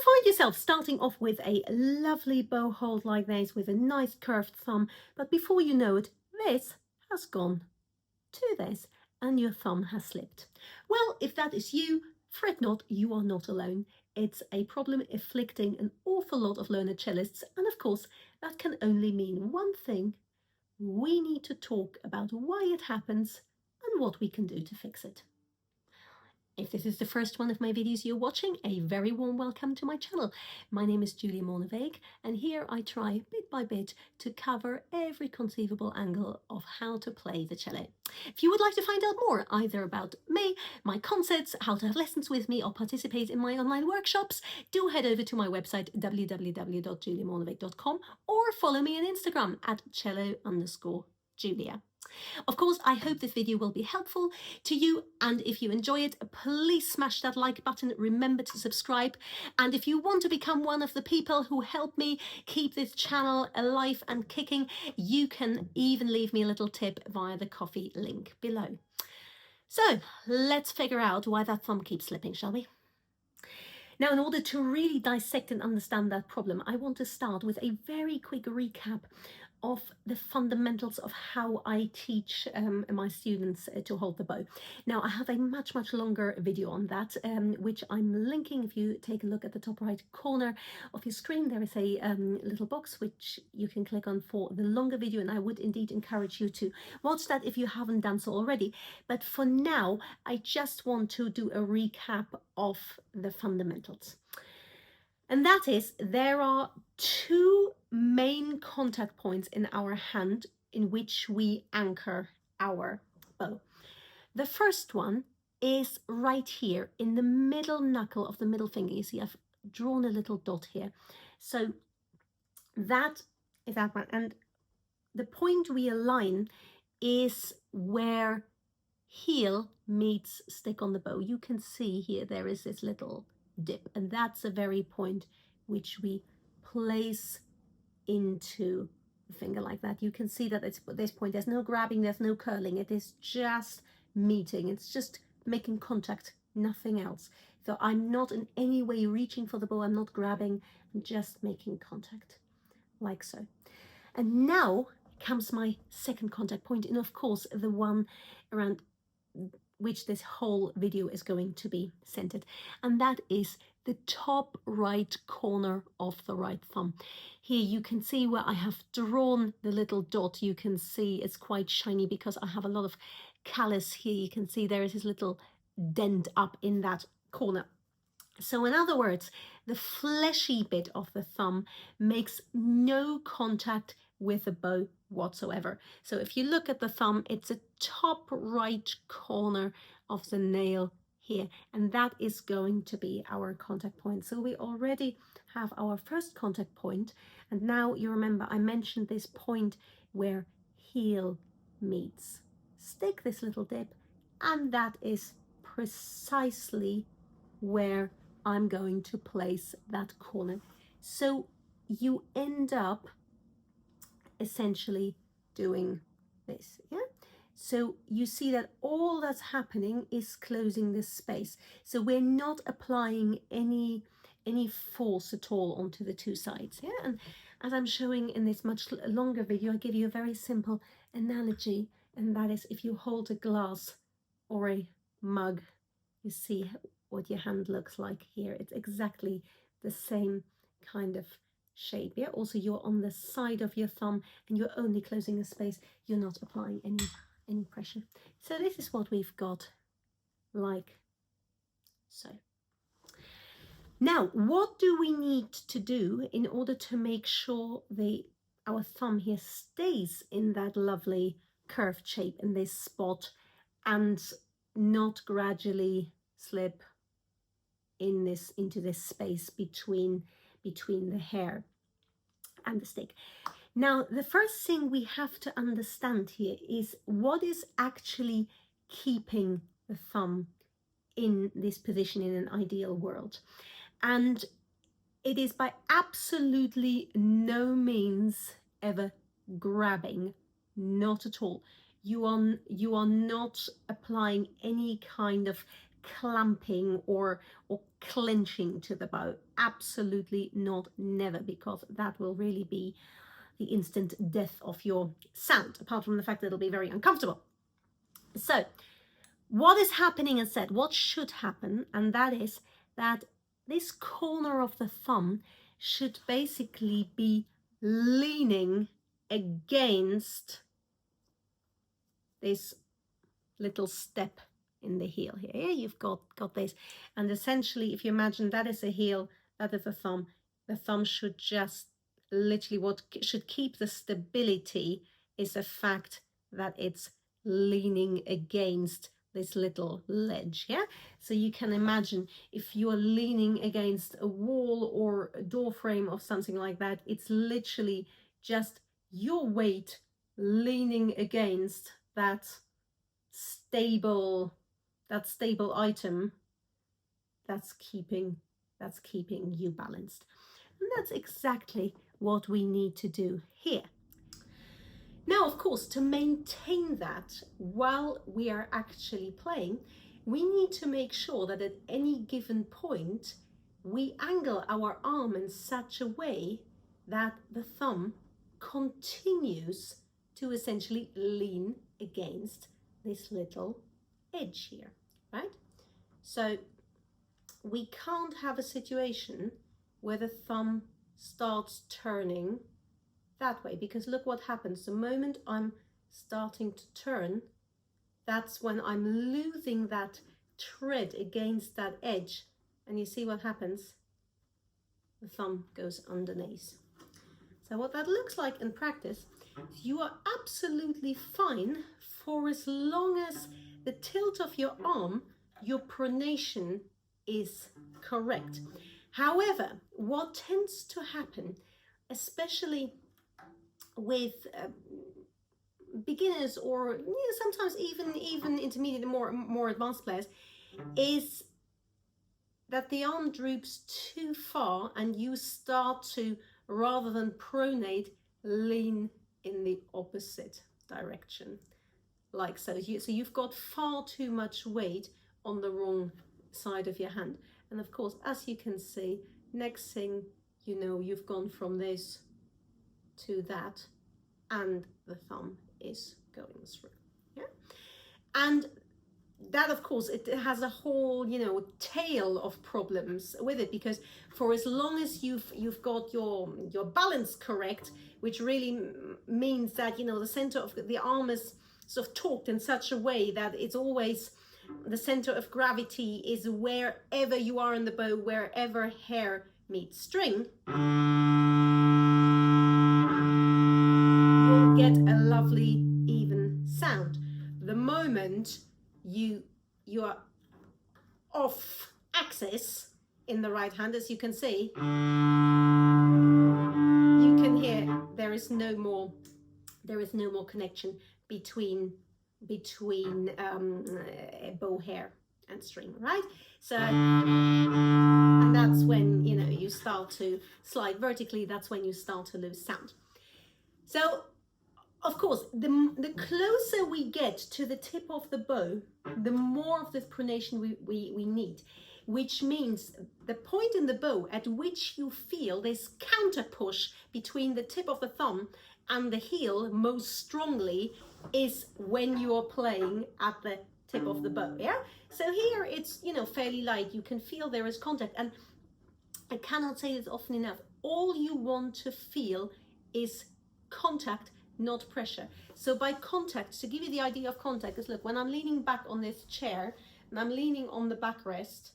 find yourself starting off with a lovely bow hold like this with a nice curved thumb, but before you know it, this has gone to this and your thumb has slipped? Well, if that is you, fret not, you are not alone. It's a problem afflicting an awful lot of learned cellists, and of course that can only mean one thing: we need to talk about why it happens and what we can do to fix it. If this is the first one of my videos you're watching, a very warm welcome to my channel. My name is Julia Morneweg, and here I try bit by bit to cover every conceivable angle of how to play the cello. If you would like to find out more either about me, my concerts, how to have lessons with me, or participate in my online workshops, do head over to my website www.juliamorneweg.com or follow me on Instagram at cello_Julia. Of course, I hope this video will be helpful to you, and if you enjoy it, please smash that like button. Remember to subscribe, and if you want to become one of the people who help me keep this channel alive and kicking, you can even leave me a little tip via the coffee link below. So let's figure out why that thumb keeps slipping, shall we? Now, in order to really dissect and understand that problem, I want to start with a very quick recap of the fundamentals of how I teach my students to hold the bow. Now, I have a much longer video on that, which I'm linking. If you take a look at the top right corner of your screen, there is a little box which you can click on for the longer video, and I would indeed encourage you to watch that if you haven't done so already. But for now, I just want to do a recap of the fundamentals. And that is, there are two main contact points in our hand in which we anchor our bow. The first one is right here in the middle knuckle of the middle finger. You see, I've drawn a little dot here. So that is that one. And the point we align is where heel meets stick on the bow. You can see here there is this little dip, and that's the very point which we place into the finger like that. You can see that it's at this point, there's no grabbing, there's no curling, it is just meeting, it's just making contact, nothing else. So I'm not in any way reaching for the bow, I'm not grabbing, I'm just making contact, like so. And now comes my second contact point, and of course the one around which this whole video is going to be centered, and that is the top right corner of the right thumb. Here you can see where I have drawn the little dot. You can see it's quite shiny because I have a lot of callus here. You can see there is this little dent up in that corner. So in other words, the fleshy bit of the thumb makes no contact with the bow whatsoever. So if you look at the thumb, it's a top right corner of the nail here, and that is going to be our contact point. So we already have our first contact point, and now you remember I mentioned this point where heel meets stick, this little dip, and that is precisely where I'm going to place that corner. So you end up essentially doing this, yeah? So you see that all that's happening is closing this space. So we're not applying any force at all onto the two sides, yeah? And as I'm showing in this much longer video, I give you a very simple analogy, and that is if you hold a glass or a mug, you see what your hand looks like here. It's exactly the same kind of shape, yeah? Also, you're on the side of your thumb and you're only closing the space. You're not applying any pressure. So this is what we've got, like so. Now, what do we need to do in order to make sure our thumb here stays in that lovely curved shape in this spot and not gradually slip into this space between the hair and the stick? Now, the first thing we have to understand here is what is actually keeping the thumb in this position in an ideal world. And it is by absolutely no means ever grabbing, not at all. You are not applying any kind of clamping or clenching to the bow. Absolutely not, never, because that will really be the instant death of your sound, apart from the fact that it'll be very uncomfortable. So what is happening instead, what should happen, and that is that this corner of the thumb should basically be leaning against this little step in the heel here. Yeah, you've got this, and essentially if you imagine that is a heel, that is the thumb should just literally, what should keep the stability is the fact that it's leaning against this little ledge. Yeah, so you can imagine if you are leaning against a wall or a door frame or something like that, it's literally just your weight leaning against that stable item that's keeping you balanced. And that's exactly what we need to do here. Now, of course, to maintain that while we are actually playing, we need to make sure that at any given point we angle our arm in such a way that the thumb continues to essentially lean against this little edge here, right? So we can't have a situation where the thumb starts turning that way, because look what happens. The moment I'm starting to turn, that's when I'm losing that tread against that edge, and you see what happens? The thumb goes underneath. So what that looks like in practice, you are absolutely fine for as long as the tilt of your arm, your pronation is correct. However, what tends to happen, especially with beginners or sometimes even intermediate and more advanced players, is that the arm droops too far and you start to, rather than pronate, lean in the opposite direction, like so. So you've got far too much weight on the wrong side of your hand. And of course, as you can see, next thing you know, you've gone from this to that, and the thumb is going through. Yeah, and that, of course, it has a whole, tail of problems with it, because for as long as you've got your balance correct, which really means that the center of the arm is sort of torqued in such a way that it's always the center of gravity is wherever you are in the bow, wherever hair meets string, you'll get a lovely even sound. The moment you are off axis in the right hand, as you can see, you can hear there is no more connection between bow hair and string, right? So, and that's when you start to slide vertically. That's when you start to lose sound. So of course, the closer we get to the tip of the bow, the more of this pronation we need, which means the point in the bow at which you feel this counter push between the tip of the thumb and the heel most strongly is when you are playing at the tip of the bow. Yeah, so here it's fairly light. You can feel there is contact, and I cannot say this often enough. All you want to feel is contact, not pressure. So by contact, to give you the idea of contact, is look, when I'm leaning back on this chair and I'm leaning on the backrest,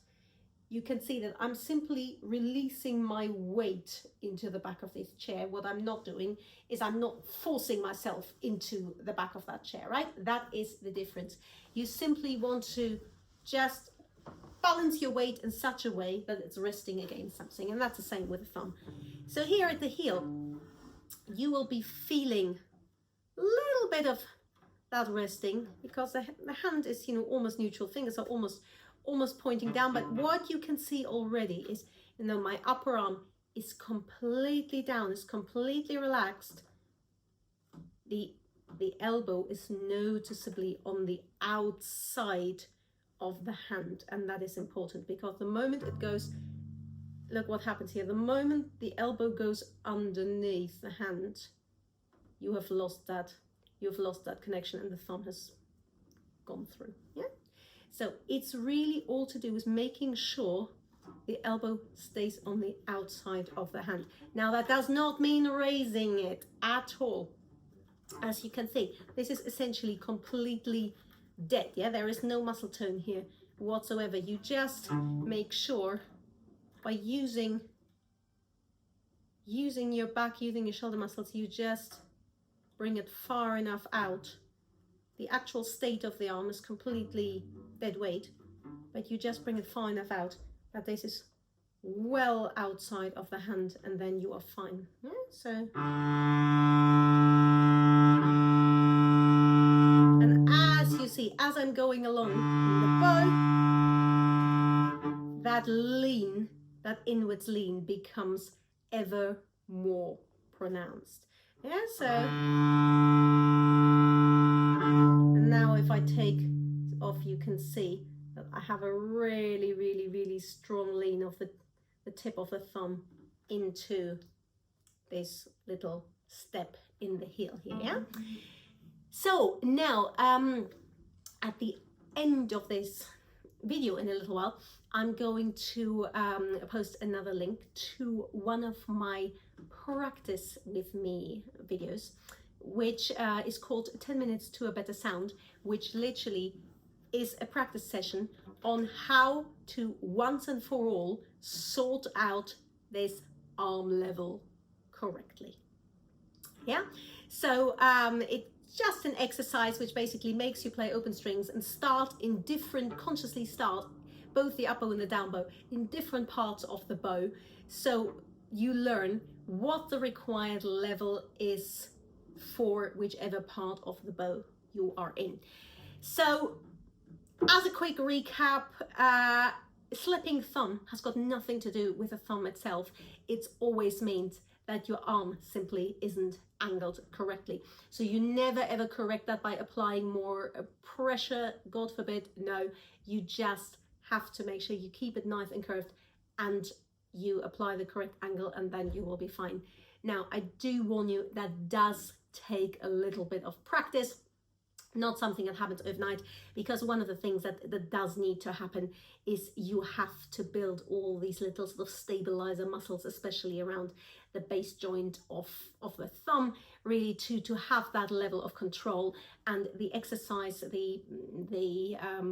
you can see that I'm simply releasing my weight into the back of this chair. What I'm not doing is I'm not forcing myself into the back of that chair, right? That is the difference. You simply want to just balance your weight in such a way that it's resting against something, and that's the same with the thumb. So here at the heel, you will be feeling a little bit of that resting, because the hand is almost neutral, fingers are almost pointing down, but what you can see already is my upper arm is completely down, is completely relaxed. The elbow is noticeably on the outside of the hand, and that is important because the moment it goes, look what happens here, the moment the elbow goes underneath the hand, you have lost that connection and the thumb has gone through. Yeah, so it's really all to do with making sure the elbow stays on the outside of the hand. Now that does not mean raising it at all. As you can see, this is essentially completely dead. Yeah, there is no muscle tone here whatsoever. You just make sure by using your back, using your shoulder muscles, you just bring it far enough out. The actual state of the arm is completely dead weight, but you just bring it far enough out that this is well outside of the hand, and then you are fine. Yeah, so, and as you see, as I'm going along in the bow, that lean, that inwards lean becomes ever more pronounced. Yeah, so, and now if I take off, you can see that I have a really, really, really strong lean of the tip of the thumb into this little step in the heel here. Yeah? So now at the end of this video in a little while, I'm going to post another link to one of my practice with me videos, which is called 10 Minutes to a Better Sound, which literally is a practice session on how to once and for all sort out this arm level correctly. Yeah, so it's just an exercise which basically makes you play open strings and start in different, consciously start both the up bow and the down bow in different parts of the bow, so you learn what the required level is for whichever part of the bow you are in. So as a quick recap, slipping thumb has got nothing to do with the thumb itself. It's always means that your arm simply isn't angled correctly. So you never ever correct that by applying more pressure, God forbid. No, you just have to make sure you keep it nice and curved and you apply the correct angle, and then you will be fine. Now, I do warn you, that does take a little bit of practice. Not something that happens overnight, because one of the things that does need to happen is you have to build all these little sort of stabilizer muscles, especially around the base joint of the thumb, really to have that level of control. And the exercise, the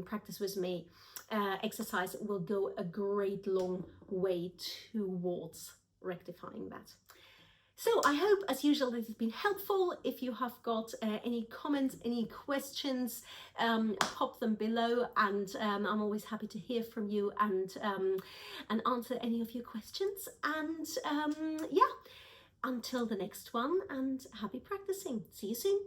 practice with me exercise will go a great long way towards rectifying that. So I hope, as usual, this has been helpful. If you have got any comments, any questions, pop them below, and I'm always happy to hear from you and answer any of your questions. And yeah, until the next one, and happy practicing. See you soon.